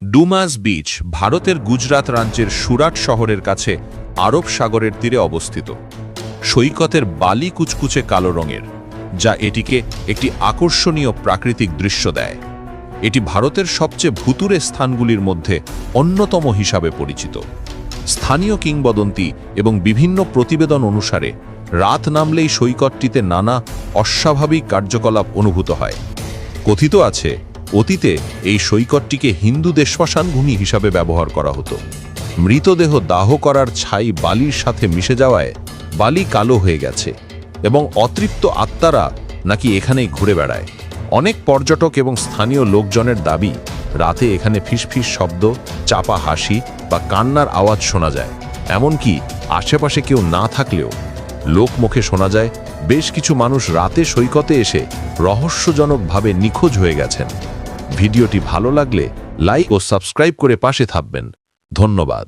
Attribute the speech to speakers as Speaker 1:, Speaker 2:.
Speaker 1: Dumas beach ভারতের গুজরাট রাজ্যের সুরাট শহরের কাছে আরব সাগরের তীরে অবস্থিত। সৈকতের বালি কুচকুচে কালো রঙের, যা এটিকে একটি আকর্ষণীয় প্রাকৃতিক দৃশ্য দেয়। এটি ভারতের সবচেয়ে ভুতুড়ে স্থানগুলির মধ্যে অন্যতম হিসাবে পরিচিত। স্থানীয় কিংবদন্তি এবং বিভিন্ন প্রতিবেদন অনুসারে রাত নামলেই সৈকতটিতে নানা অস্বাভাবিক কার্যকলাপ অনুভূত হয়। কথিত আছে, অতীতে এই সৈকতটিকে হিন্দুদের শ্মশানভূমি হিসাবে ব্যবহার করা হতো। মৃতদেহ দাহ করার ছাই বালির সাথে মিশে যাওয়ায় বালি কালো হয়ে গেছে এবং অতৃপ্ত আত্মারা নাকি এখানেই ঘুরে বেড়ায়। অনেক পর্যটক এবং স্থানীয় লোকজনের দাবি, রাতে এখানে ফিসফিস শব্দ, চাপা হাসি বা কান্নার আওয়াজ শোনা যায়। এমনকি আশেপাশে কেউ না থাকলেও লোকমুখে শোনা যায় বেশ কিছু মানুষ রাতে সৈকতে এসে রহস্যজনকভাবে নিখোঁজ হয়ে গেছেন। ভিডিওটি ভালো লাগলে লাইক ও সাবস্ক্রাইব করে পাশে থাকবেন। ধন্যবাদ।